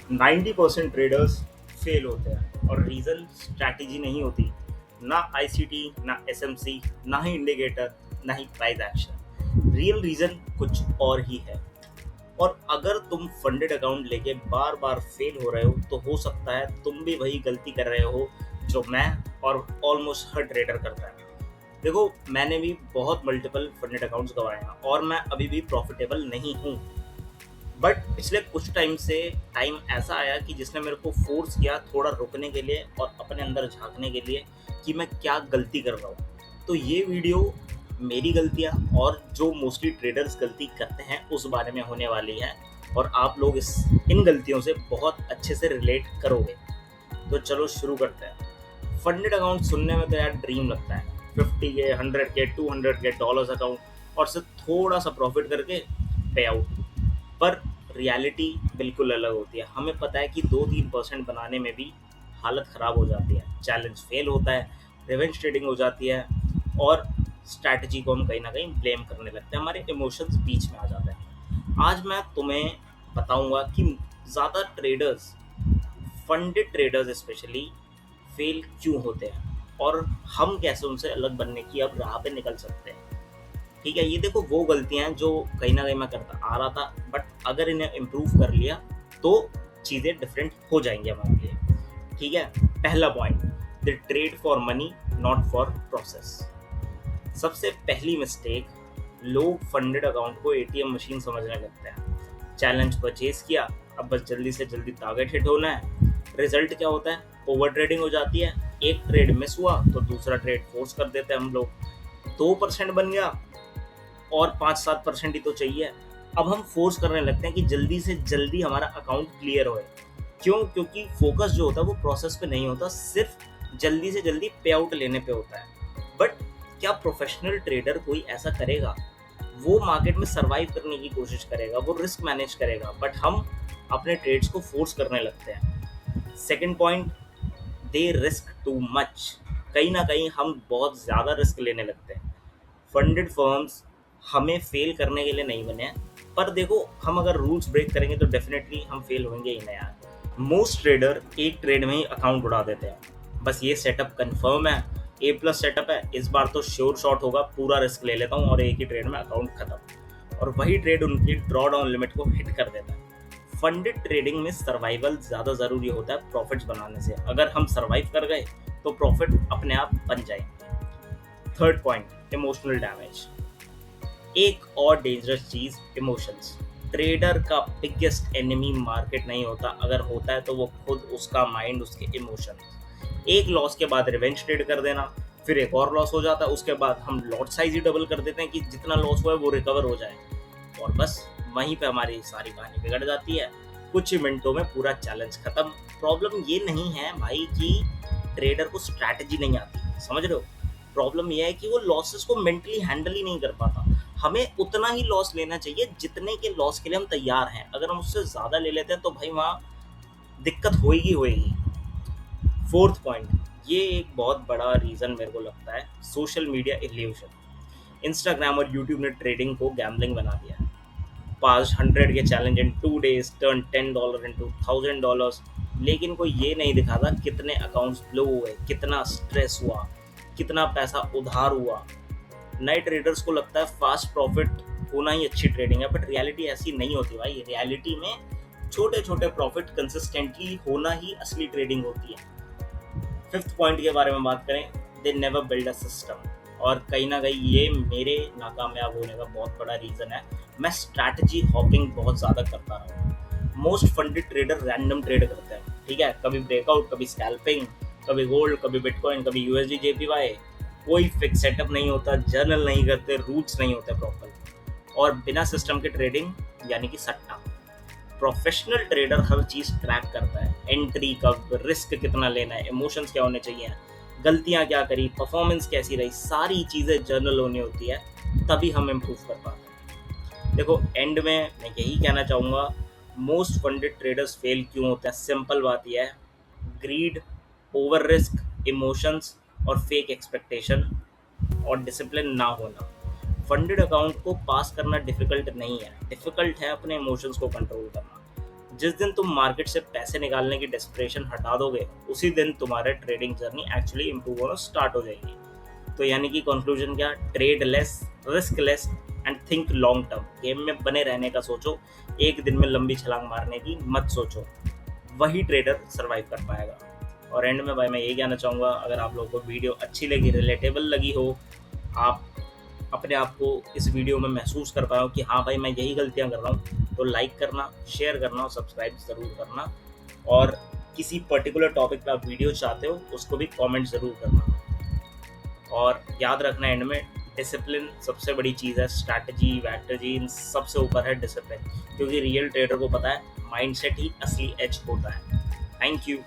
90% traders fail होते हैं और रीज़न स्ट्रैटेजी नहीं होती, ना आईसीटी, ना एसएमसी, ना ही इंडिकेटर, ना ही प्राइस एक्शन। रियल रीज़न कुछ और ही है। और अगर तुम फंडेड अकाउंट लेके बार बार फेल हो रहे हो तो हो सकता है तुम भी वही गलती कर रहे हो जो मैं और ऑलमोस्ट हर ट्रेडर करता है। देखो, मैंने भी बहुत मल्टीपल फंडेड अकाउंट्स गंवाए हैं और मैं अभी भी प्रॉफिटेबल नहीं हूँ। बट पिछले कुछ टाइम ऐसा आया कि जिसने मेरे को फोर्स किया थोड़ा रुकने के लिए और अपने अंदर झांकने के लिए कि मैं क्या गलती कर रहा हूँ। तो ये वीडियो मेरी गलतियाँ और जो मोस्टली ट्रेडर्स गलती करते हैं उस बारे में होने वाली है, और आप लोग इन गलतियों से बहुत अच्छे से रिलेट करोगे। तो चलो शुरू करते हैं। फंडेड अकाउंट सुनने में तो यार ड्रीम लगता है, 50 के, 100 के, 200 के डॉलर्स अकाउंट और सिर्फ थोड़ा सा प्रॉफिट करके पे आउट। पर रियलिटी बिल्कुल अलग होती है। हमें पता है कि 2-3% बनाने में भी हालत ख़राब हो जाती है, चैलेंज फेल होता है, रिवेंज ट्रेडिंग हो जाती है और स्ट्रैटेजी को हम कहीं ना कहीं ब्लेम करने लगते हैं, हमारे इमोशंस बीच में आ जाते हैं। आज मैं तुम्हें बताऊंगा कि ज़्यादा traders, funded traders specially, fail क्यों होते हैं और हम कैसे उनसे अलग बनने की अब राह पे निकल सकते हैं। ठीक है, ये देखो वो गलतियां हैं जो कहीं ना कहीं मैं करता आ रहा था, बट अगर इन्हें इम्प्रूव कर लिया तो चीज़ें डिफरेंट हो जाएंगी हमारे लिए। ठीक है, पहला point, the trade for money not for process. सबसे पहली मिस्टेक, लोग फंडेड अकाउंट को एटीएम मशीन समझने लगते हैं। चैलेंज परचेज किया, अब बस जल्दी से जल्दी टारगेट हिट होना है। रिजल्ट क्या होता है? ओवर ट्रेडिंग हो जाती है। एक ट्रेड मिस हुआ तो दूसरा ट्रेड फोर्स कर देते हैं हम लोग। 2% बन गया और 5-7% ही तो चाहिए। अब हम फोर्स करने लगते हैं कि जल्दी से जल्दी हमारा अकाउंट क्लियर होए। क्यों? क्योंकि फोकस जो होता है वो प्रोसेस पे नहीं होता, सिर्फ जल्दी से जल्दी पे आउट लेने पे होता है। बट क्या प्रोफेशनल ट्रेडर कोई ऐसा करेगा? वो मार्केट में सर्वाइव करने की कोशिश करेगा, वो रिस्क मैनेज करेगा, बट हम अपने ट्रेड्स को फोर्स करने लगते हैं। सेकेंड पॉइंट, दे रिस्क टू मच। कहीं ना कहीं हम बहुत ज़्यादा रिस्क लेने लगते हैं। फंडेड फर्म्स हमें फेल करने के लिए नहीं बने हैं, पर देखो, हम अगर रूल्स ब्रेक करेंगे तो डेफिनेटली हम फेल होंगे ही ना यार। मोस्ट ट्रेडर एक ट्रेड में ही अकाउंट उड़ा देते हैं। बस ये सेटअप कंफर्म है, A+ सेटअप है, इस बार तो श्योर शॉट होगा, पूरा रिस्क ले लेता हूँ और एक ही ट्रेड में अकाउंट खत्म। और वही ट्रेड उनकी ड्रॉ डाउन लिमिट को हिट कर देता है। फंडेड ट्रेडिंग में सर्वाइवल ज़्यादा ज़रूरी होता है प्रॉफिट्स बनाने से। अगर हम सर्वाइव कर गए तो प्रॉफिट अपने आप बन जाएंगे। Third point, emotional damage. एक और डेंजरस चीज, इमोशंस। ट्रेडर का बिगेस्ट एनिमी मार्केट नहीं होता, अगर होता है तो वो खुद उसका माइंड, उसके इमोशंस। एक लॉस के बाद रिवेंज ट्रेड कर देना, फिर एक और लॉस हो जाता है, उसके बाद हम लॉट साइज ही डबल कर देते हैं कि जितना लॉस हुआ है वो रिकवर हो जाए, और बस वहीं पे हमारी सारी कहानी बिगड़ जाती है। कुछ ही मिनटों में पूरा चैलेंज खत्म। प्रॉब्लम ये नहीं है भाई कि ट्रेडर को स्ट्रैटेजी नहीं आती, समझ रहे हो? प्रॉब्लम यह है कि वो लॉसेस को मेंटली हैंडल ही नहीं कर पाता। हमें उतना ही लॉस लेना चाहिए जितने के लॉस के लिए हम तैयार हैं। अगर हम उससे ज़्यादा ले लेते हैं तो भाई वहाँ दिक्कत होएगी होएगी। फोर्थ पॉइंट, ये एक बहुत बड़ा रीज़न मेरे को लगता है, सोशल मीडिया इल्यूशन। इंस्टाग्राम और यूट्यूब ने ट्रेडिंग को गैम्बलिंग बना दिया है। पास 100 के challenge in 2 days turn $10 into $1000, लेकिन कोई ये नहीं दिखाता कितने अकाउंट्स ब्लो हुए, कितना स्ट्रेस हुआ, कितना पैसा उधार हुआ। नए ट्रेडर्स को लगता है फास्ट प्रॉफिट होना ही अच्छी ट्रेडिंग है, बट रियलिटी ऐसी नहीं होती भाई। रियलिटी में छोटे छोटे प्रॉफिट कंसिस्टेंटली होना ही असली ट्रेडिंग होती है। फिफ्थ पॉइंट के बारे में बात करें, they never build a system. और कहीं ना कहीं ये मेरे नाकामयाब होने का बहुत बड़ा रीज़न है। मैं स्ट्रैटेजी हॉपिंग बहुत ज़्यादा करता रहा हूँ। Most funded trader random trade करते हैं, ठीक है, कभी ब्रेकआउट, कभी स्कैल्पिंग, कभी गोल्ड, कभी बिटकॉइन, कभी USD JPY। कोई फिक्स सेटअप नहीं होता, जर्नल नहीं करते, रूल्स नहीं होते प्रॉपर, और बिना सिस्टम के ट्रेडिंग यानी कि सट्टा। प्रोफेशनल ट्रेडर हर चीज़ ट्रैक करता है, एंट्री कब, रिस्क कितना लेना है, इमोशंस क्या होने चाहिए, गलतियां क्या करी, परफॉर्मेंस कैसी रही, सारी चीज़ें जर्नल होनी होती है, तभी हम इम्प्रूव कर पाते हैं। देखो, एंड में मैं यही कहना चाहूँगा, मोस्ट फंडेड ट्रेडर्स फेल क्यों होते हैं? सिंपल बात यह है, ग्रीड, ओवर रिस्क, इमोशंस और फेक एक्सपेक्टेशन और डिसिप्लिन ना होना। फंडेड अकाउंट को पास करना डिफिकल्ट नहीं है, डिफिकल्ट है अपने इमोशंस को कंट्रोल करना। जिस दिन तुम मार्केट से पैसे निकालने की डेस्परेशन हटा दोगे, उसी दिन तुम्हारे ट्रेडिंग जर्नी एक्चुअली इंप्रूव होना स्टार्ट हो जाएगी। तो यानी कि कंक्लूजन क्या, trade less, risk less and think long term. Game में बने रहने का सोचो, एक दिन में लंबी छलांग मारने की मत सोचो, वही ट्रेडर सर्वाइव कर पाएगा। और एंड में भाई मैं यही कहना चाहूँगा, अगर आप लोगों को वीडियो अच्छी लगी, रिलेटेबल लगी हो, आप अपने आप को इस वीडियो में महसूस कर पाए हो कि हाँ भाई मैं यही गलतियाँ कर रहा हूँ, तो लाइक करना, शेयर करना और सब्सक्राइब ज़रूर करना। और किसी पर्टिकुलर टॉपिक पे आप वीडियो चाहते हो उसको भी कमेंट ज़रूर करना। और याद रखना एंड में, डिसिप्लिन सबसे बड़ी चीज़ है। स्ट्रैटेजी, वैटर्जी, इन सबसे ऊपर है डिसिप्लिन, क्योंकि रियल ट्रेडर को पता है माइंडसेट ही असली एज होता है। Thank you.